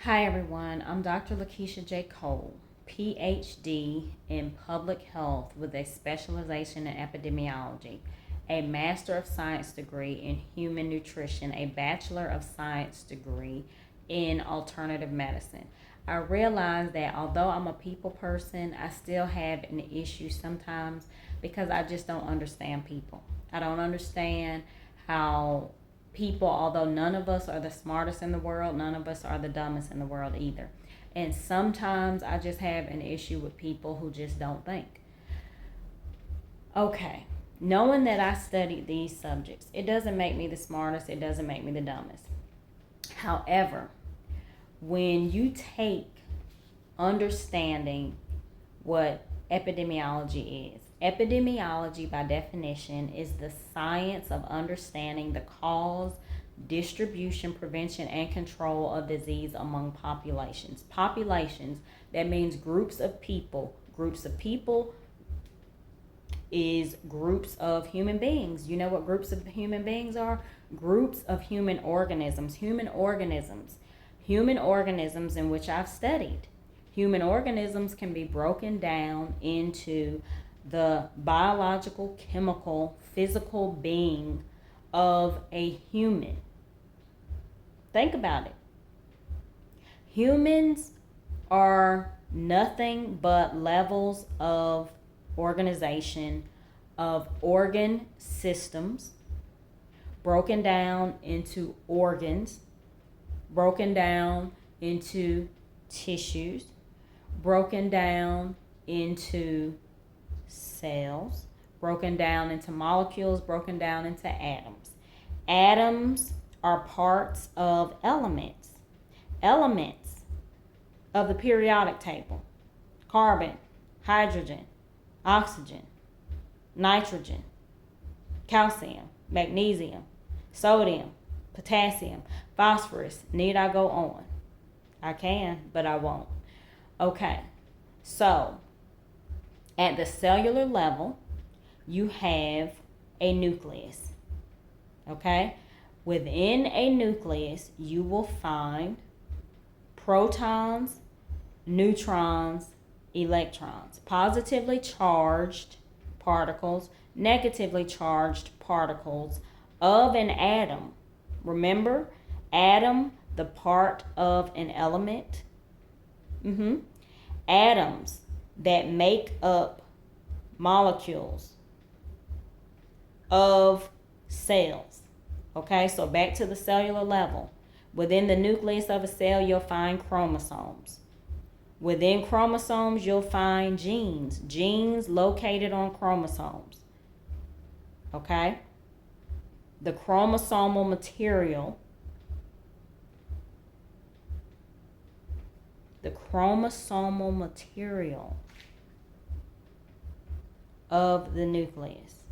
Hi everyone, I'm Dr. Lakeisha J. Cole, PhD in Public Health with a specialization in epidemiology, a Master of Science degree in Human Nutrition, a Bachelor of Science degree in Alternative Medicine. I realize that although I'm a people person, I still have an issue sometimes because I just don't understand people. I don't understand how people, although none of us are the smartest in the world, none of us are the dumbest in the world either. And sometimes I just have an issue with people who just don't think. Okay, knowing that I studied these subjects, it doesn't make me the smartest, it doesn't make me the dumbest. However, when you take understanding what epidemiology is, epidemiology, by definition, is the science of understanding the cause, distribution, prevention, and control of disease among populations. Populations, that means groups of people. Groups of people is groups of human beings. You know what groups of human beings are? Groups of human organisms. Human organisms in which I've studied. Human organisms can be broken down into the biological, chemical, physical being of a human. Think about it. Humans are nothing but levels of organization of organ systems broken down into organs, broken down into tissues, broken down into cells, broken down into molecules, broken down into atoms. Atoms are parts of elements. Elements of the periodic table: carbon, hydrogen, oxygen, nitrogen, calcium, magnesium, sodium, potassium, phosphorus. Need I go on? I can, but I won't. Okay, so at the cellular level, you have a nucleus. Okay? Within a nucleus, you will find protons, neutrons, electrons, positively charged particles, negatively charged particles of an atom. Remember, atom, the part of an element. Atoms that make up molecules of cells. Okay, so back to the cellular level. Within the nucleus of a cell, you'll find chromosomes. Within chromosomes, you'll find genes. Genes located on chromosomes. Okay? The chromosomal material. The chromosomal material of the nucleus,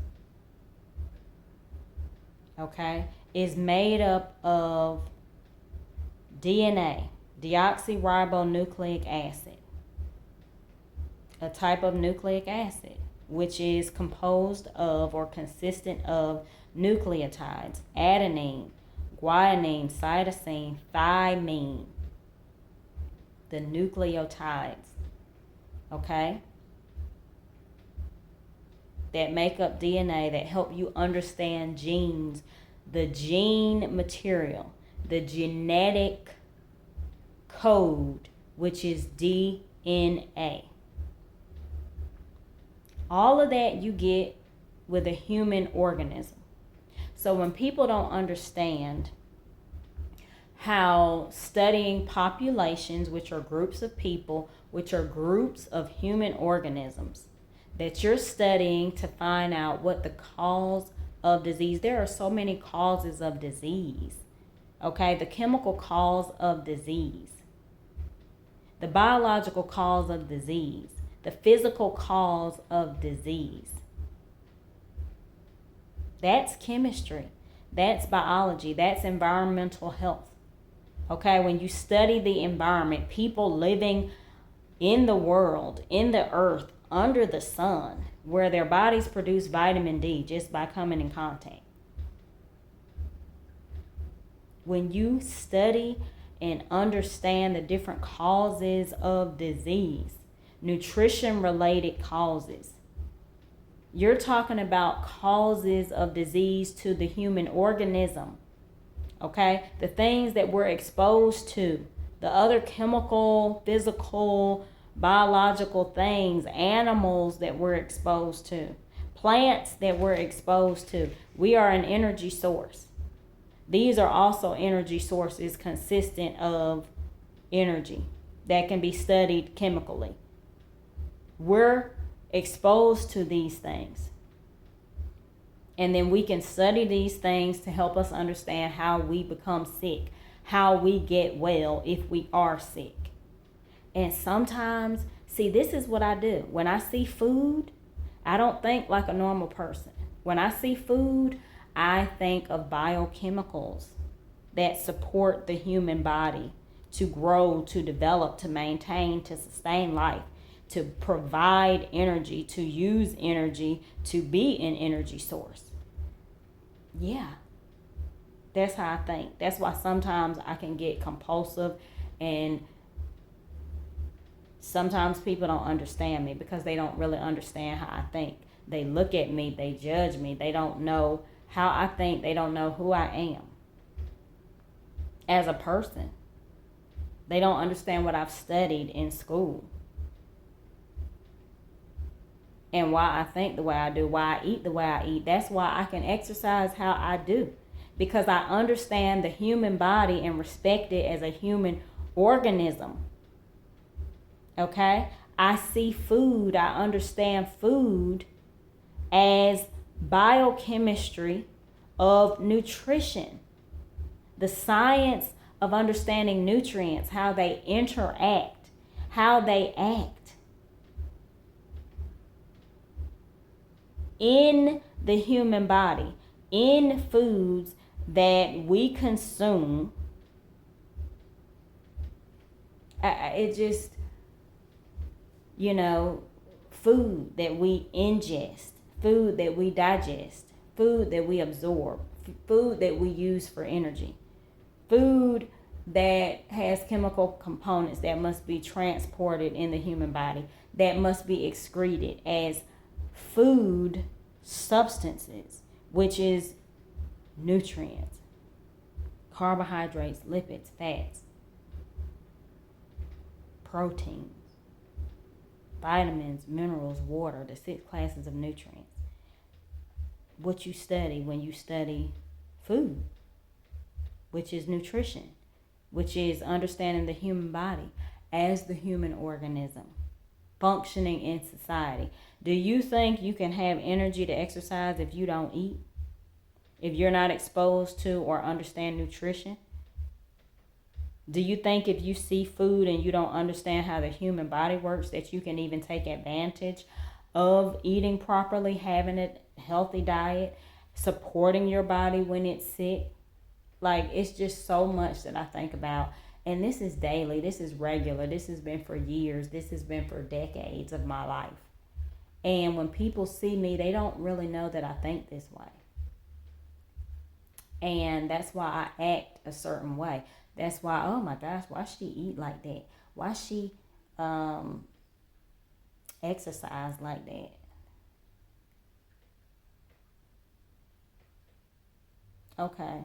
okay, is made up of DNA, deoxyribonucleic acid, a type of nucleic acid, which is composed of or consistent of nucleotides: adenine, guanine, cytosine, thymine. The nucleotides, okay, that make up DNA, that help you understand genes, the gene material, the genetic code, which is DNA. All of that you get with a human organism. So when people don't understand how studying populations, which are groups of people, which are groups of human organisms, that you're studying to find out what the cause of disease. There are so many causes of disease. Okay, the chemical cause of disease, the biological cause of disease, the physical cause of disease. That's chemistry. That's biology. That's environmental health. Okay, when you study the environment, people living in the world, in the earth, under the sun, where their bodies produce vitamin D just by coming in contact. When you study and understand the different causes of disease, nutrition related causes. You're talking about causes of disease to the human organism. Okay? The things that we're exposed to, the other chemical, physical, biological things, animals that we're exposed to, plants that we're exposed to. We are an energy source. These are also energy sources consistent of energy that can be studied chemically. We're exposed to these things. And then we can study these things to help us understand how we become sick, how we get well if we are sick. And sometimes, see, this is what I do. When I see food, I don't think like a normal person. When I see food, I think of biochemicals that support the human body to grow, to develop, to maintain, to sustain life, to provide energy, to use energy, to be an energy source. Yeah, that's how I think. That's why sometimes I can get compulsive, and sometimes people don't understand me because they don't really understand how I think. They look at me, they judge me, they don't know how I think, they don't know who I am as a person. They don't understand what I've studied in school and why I think the way I do, why I eat the way I eat. That's why I can exercise how I do, because I understand the human body and respect it as a human organism. Okay? I see food, I understand food as biochemistry of nutrition. The science of understanding nutrients, how they interact, how they act in the human body, in foods that we consume. It just, food that we ingest, food that we digest, food that we absorb, food that we use for energy, food that has chemical components that must be transported in the human body, that must be excreted as food substances, which is nutrients, carbohydrates, lipids, fats, proteins, vitamins, minerals, water, the 6 classes of nutrients. What you study when you study food, which is nutrition, which is understanding the human body as the human organism functioning in society. Do you think you can have energy to exercise if you don't eat? If you're not exposed to or understand nutrition? Do you think if you see food and you don't understand how the human body works that you can even take advantage of eating properly, having a healthy diet, supporting your body when it's sick? Like, it's just so much that I think about. And this is daily. This is regular. This has been for years. This has been for decades of my life. And when people see me, they don't really know that I think this way. And that's why I act a certain way. That's why, oh my gosh, why she eat like that? Why she exercise like that? Okay.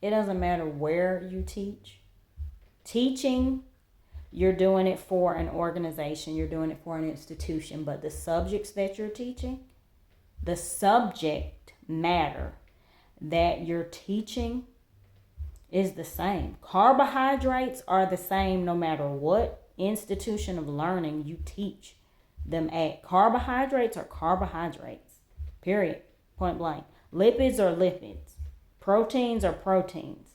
It doesn't matter where you teach. Teaching, you're doing it for an organization. You're doing it for an institution. But the subjects that you're teaching, the subject matter that you're teaching is the same. Carbohydrates are the same no matter what institution of learning you teach them at. Carbohydrates are carbohydrates. Period. Point blank. Lipids are lipids. Proteins are proteins.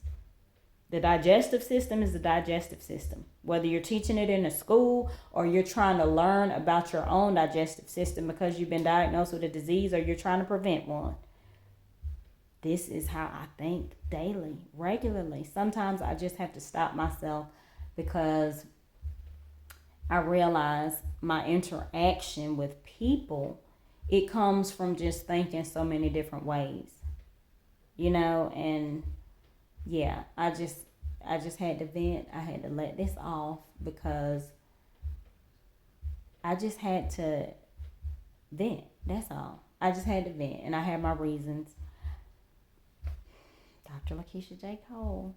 The digestive system is the digestive system. Whether you're teaching it in a school or you're trying to learn about your own digestive system because you've been diagnosed with a disease or you're trying to prevent one. This is how I think daily, regularly. Sometimes I just have to stop myself because I realize my interaction with people, it comes from just thinking so many different ways. And yeah, I just had to vent. I had to let this off because I just had to vent. That's all. I just had to vent, and I had my reasons. Dr. Lakeisha J. Cole.